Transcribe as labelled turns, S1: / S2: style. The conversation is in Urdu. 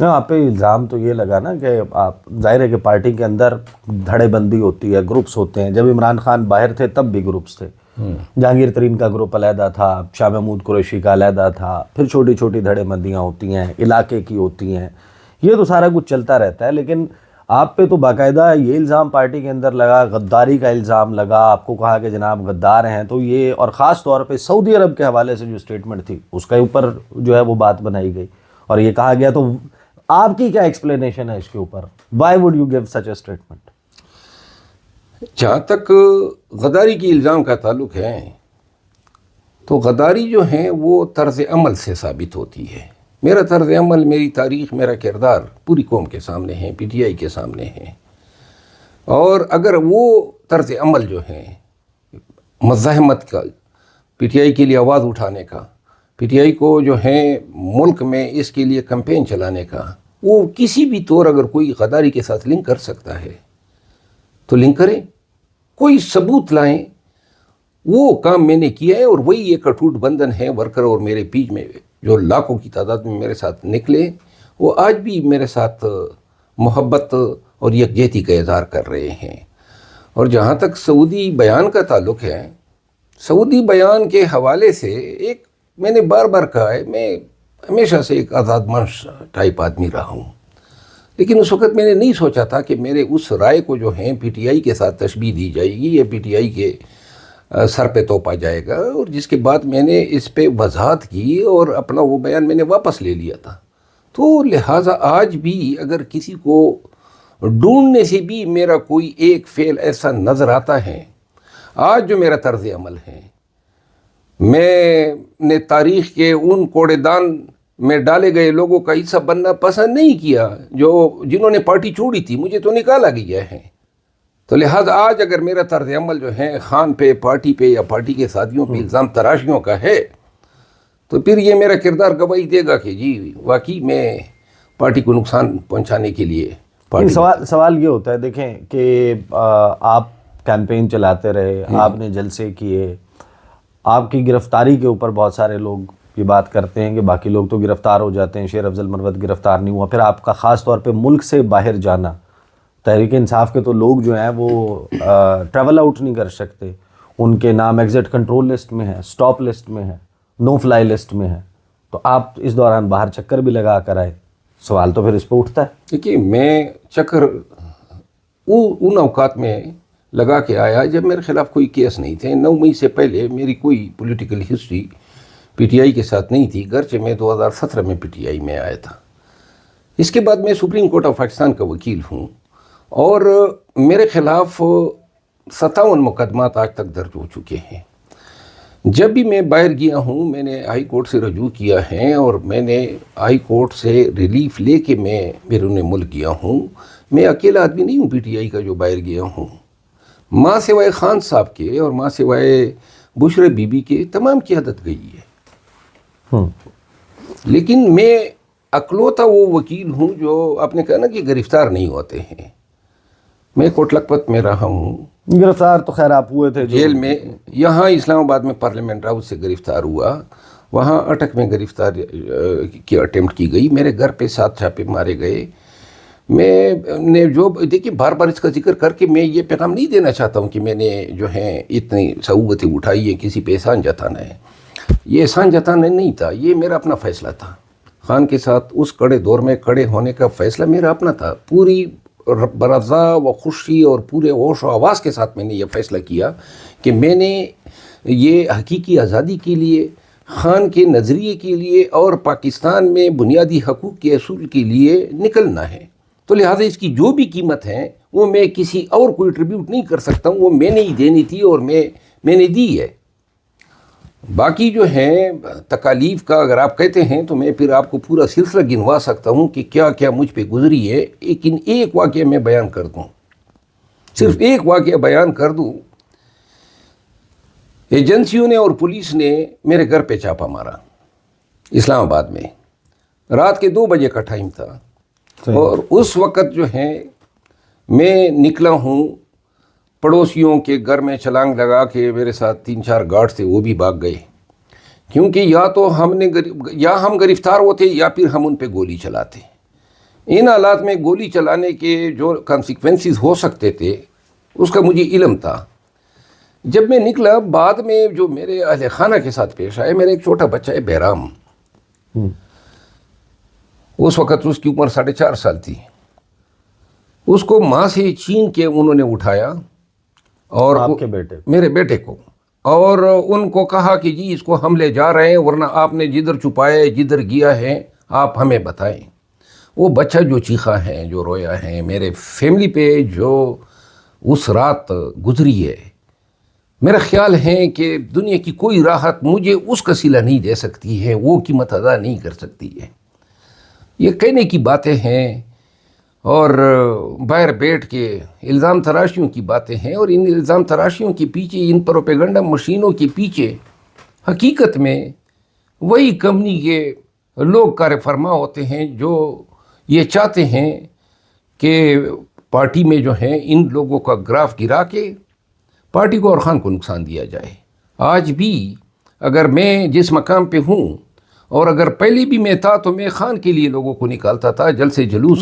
S1: آپ پہ الزام تو یہ لگا نا کہ آپ ظاہر ہے کہ پارٹی کے اندر دھڑے بندی ہوتی ہے، گروپس ہوتے ہیں. جب عمران خان باہر تھے تب بھی گروپس تھے. جہانگیر ترین کا گروپ علیحدہ تھا، شاہ محمود قریشی کا علیحدہ تھا، پھر چھوٹی چھوٹی دھڑے بندیاں ہوتی ہیں، علاقے کی ہوتی ہیں. یہ تو سارا کچھ چلتا رہتا ہے. لیکن آپ پہ تو باقاعدہ یہ الزام پارٹی کے اندر لگا، غداری کا الزام لگا، آپ کو کہا کہ جناب غدار ہیں. تو یہ، اور خاص طور پہ سعودی عرب کے حوالے سے جو اسٹیٹمنٹ تھی اس کے اوپر جو ہے وہ بات بنائی گئی اور یہ کہا گیا. تو آپ کی کیا ایکسپلینیشن ہے اس کے اوپر؟ Y would you give such a statement?
S2: جہاں تک غداری کی الزام کا تعلق ہے تو غداری جو ہیں وہ طرز عمل سے ثابت ہوتی ہے. میرا طرز عمل، میری تاریخ، میرا کردار پوری قوم کے سامنے ہے، پی ٹی آئی کے سامنے ہے. اور اگر وہ طرز عمل جو ہے مزاحمت کا، پی ٹی آئی کے لیے آواز اٹھانے کا، پی ٹی آئی کو جو ہے ملک میں اس کے لیے کمپین چلانے کا، وہ کسی بھی طور اگر کوئی غداری کے ساتھ لنک کر سکتا ہے تو لنک کریں، کوئی ثبوت لائیں. وہ کام میں نے کیا ہے اور وہی ایک اٹوٹ بندھن ہے ورکر اور میرے بیچ میں جو لاکھوں کی تعداد میں میرے ساتھ نکلے، وہ آج بھی میرے ساتھ محبت اور یکجہتی کا اظہار کر رہے ہیں. اور جہاں تک سعودی بیان کا تعلق ہے، سعودی بیان کے حوالے سے ایک میں نے بار بار کہا ہے، میں ہمیشہ سے ایک آزاد منش ٹائپ آدمی رہا ہوں. لیکن اس وقت میں نے نہیں سوچا تھا کہ میرے اس رائے کو جو ہے پی ٹی آئی کے ساتھ تشبیہ دی جائے گی یا پی ٹی آئی کے سر پہ توپا جائے گا. اور جس کے بعد میں نے اس پہ وضاحت کی اور اپنا وہ بیان میں نے واپس لے لیا تھا. تو لہٰذا آج بھی اگر کسی کو ڈھونڈنے سے بھی میرا کوئی ایک فعل ایسا نظر آتا ہے، آج جو میرا طرز عمل ہے، میں نے تاریخ کے ان کوڑے دان میں ڈالے گئے لوگوں کا حصہ بننا پسند نہیں کیا جنہوں نے پارٹی چھوڑی تھی. مجھے تو نکالا گیا ہے. تو لہٰذا آج اگر میرا طرز عمل جو ہے خان پہ، پارٹی پہ یا پارٹی کے ساتھیوں پہ الزام تراشیوں کا ہے، تو پھر یہ میرا کردار گواہی دے گا کہ جی واقعی میں پارٹی کو نقصان پہنچانے کے لیے
S1: سوال یہ ہوتا ہے، دیکھیں کہ آپ کیمپین چلاتے رہے، آپ نے جلسے کیے، آپ کی گرفتاری کے اوپر بہت سارے لوگ یہ بات کرتے ہیں کہ باقی لوگ تو گرفتار ہو جاتے ہیں، شیر افضل مروت گرفتار نہیں ہوا. پھر آپ کا خاص طور پہ ملک سے باہر جانا، تحریک انصاف کے تو لوگ جو ہیں وہ ٹریول آؤٹ نہیں کر سکتے، ان کے نام ایگزٹ کنٹرول لسٹ میں ہے، سٹاپ لسٹ میں ہے، نو فلائی لسٹ میں ہے. تو آپ اس دوران باہر چکر بھی لگا کر آئے. سوال تو پھر اس پہ اٹھتا ہے.
S2: دیکھیے، میں چکر ان اوقات میں لگا کے آیا جب میرے خلاف کوئی کیس نہیں تھے. 9 مئی سے پہلے میری کوئی political history P T I کے ساتھ نہیں تھی، گرچہ میں 2017 میں پی ٹی آئی میں آیا تھا. اس کے بعد میں سپریم کورٹ آف پاکستان کا وکیل ہوں اور میرے خلاف 57 مقدمات آج تک درج ہو چکے ہیں. جب بھی میں باہر گیا ہوں میں نے ہائی کورٹ سے رجوع کیا ہے اور میں نے ہائی کورٹ سے ریلیف لے کے میں بیرون ملک گیا ہوں. میں اکیلا آدمی نہیں ہوں پی ٹی آئی کا جو باہر گیا ہوں. ماں سوائے خان صاحب کے اور ماں سوائے بشرا بی بی کے تمام قیادت گئی ہے. لیکن میں اکلوتا وہ وکیل ہوں جو آپ نے کہا نا کہ گرفتار نہیں ہوتے ہیں. میں کوٹ لکھپت میں رہا ہوں.
S1: گرفتار تو خیر آپ ہوئے تھے
S2: جیل میں، یہاں اسلام آباد میں پارلیمنٹ ہاؤس سے گرفتار ہوا، وہاں اٹک میں گرفتار کی اٹیمپٹ کی گئی. میرے گھر پہ 7 چھاپے مارے گئے. میں نے جو دیکھیے بار بار اس کا ذکر کر کے میں یہ پیغام نہیں دینا چاہتا ہوں کہ میں نے جو ہے اتنی صعوبتیں اٹھائی ہیں کسی پہ احسان جتانا ہے. یہ احسان جتانا نہیں تھا، یہ میرا اپنا فیصلہ تھا. خان کے ساتھ اس کڑے دور میں کھڑے ہونے کا فیصلہ میرا اپنا تھا. پوری برضا و خوشی اور پورے ہوش و آواز کے ساتھ میں نے یہ فیصلہ کیا کہ میں نے یہ حقیقی آزادی کے لیے، خان کے نظریے کے لیے اور پاکستان میں بنیادی حقوق کے اصول کے لیے نکلنا ہے. تو لہٰذا اس کی جو بھی قیمت ہے وہ میں کسی اور کو ایٹریبیوٹ نہیں کر سکتا ہوں، وہ میں نے ہی دینی تھی اور میں نے دی ہے. باقی جو ہیں تکالیف کا اگر آپ کہتے ہیں تو میں پھر آپ کو پورا سلسلہ گنوا سکتا ہوں کہ کیا کیا مجھ پہ گزری ہے. لیکن ایک واقعہ میں بیان کر دوں، صرف ایک واقعہ بیان کر دوں. ایجنسیوں نے اور پولیس نے میرے گھر پہ چھاپا مارا اسلام آباد میں. رات کے 2 بجے کا ٹائم تھا اور اس وقت جو ہے میں نکلا ہوں. پڑوسیوں کے گھر میں چھلانگ لگا کے میرے ساتھ 3-4 گارڈ تھے، وہ بھی بھاگ گئے، کیونکہ یا تو ہم گرفتار ہوتے یا پھر ہم ان پہ گولی چلاتے. ان حالات میں گولی چلانے کے جو کانسیکوینسز ہو سکتے تھے اس کا مجھے علم تھا. جب میں نکلا بعد میں جو میرے اہل خانہ کے ساتھ پیش آئے، میرا ایک چھوٹا بچہ ہے بہرام، اس وقت اس کی عمر 4.5 سال تھی. اس کو ماں سے چھین کے انہوں نے اٹھایا اور
S1: آپ کے بیٹے
S2: میرے بیٹے کو، اور ان کو کہا کہ جی اس کو ہم لے جا رہے ہیں، ورنہ آپ نے جدھر چھپایا ہے جدھر گیا ہے آپ ہمیں بتائیں. وہ بچہ جو چیخا ہے، جو رویا ہے، میرے فیملی پہ جو اس رات گزری ہے، میرا خیال ہے کہ دنیا کی کوئی راحت مجھے اس کا صلہ نہیں دے سکتی ہے، وہ قیمت ادا نہیں کر سکتی ہے. یہ کہنے کی باتیں ہیں اور باہر بیٹھ کے الزام تراشیوں کی باتیں ہیں، اور ان الزام تراشیوں کے پیچھے، ان پروپیگنڈا مشینوں کے پیچھے حقیقت میں وہی کمپنی کے لوگ کار فرما ہوتے ہیں جو یہ چاہتے ہیں کہ پارٹی میں جو ہیں ان لوگوں کا گراف گرا کے پارٹی کو اور خان کو نقصان دیا جائے. آج بھی اگر میں جس مقام پہ ہوں، اور اگر پہلے بھی میں تھا، تو میں خان کے لیے لوگوں کو نکالتا تھا، جلسے جلوس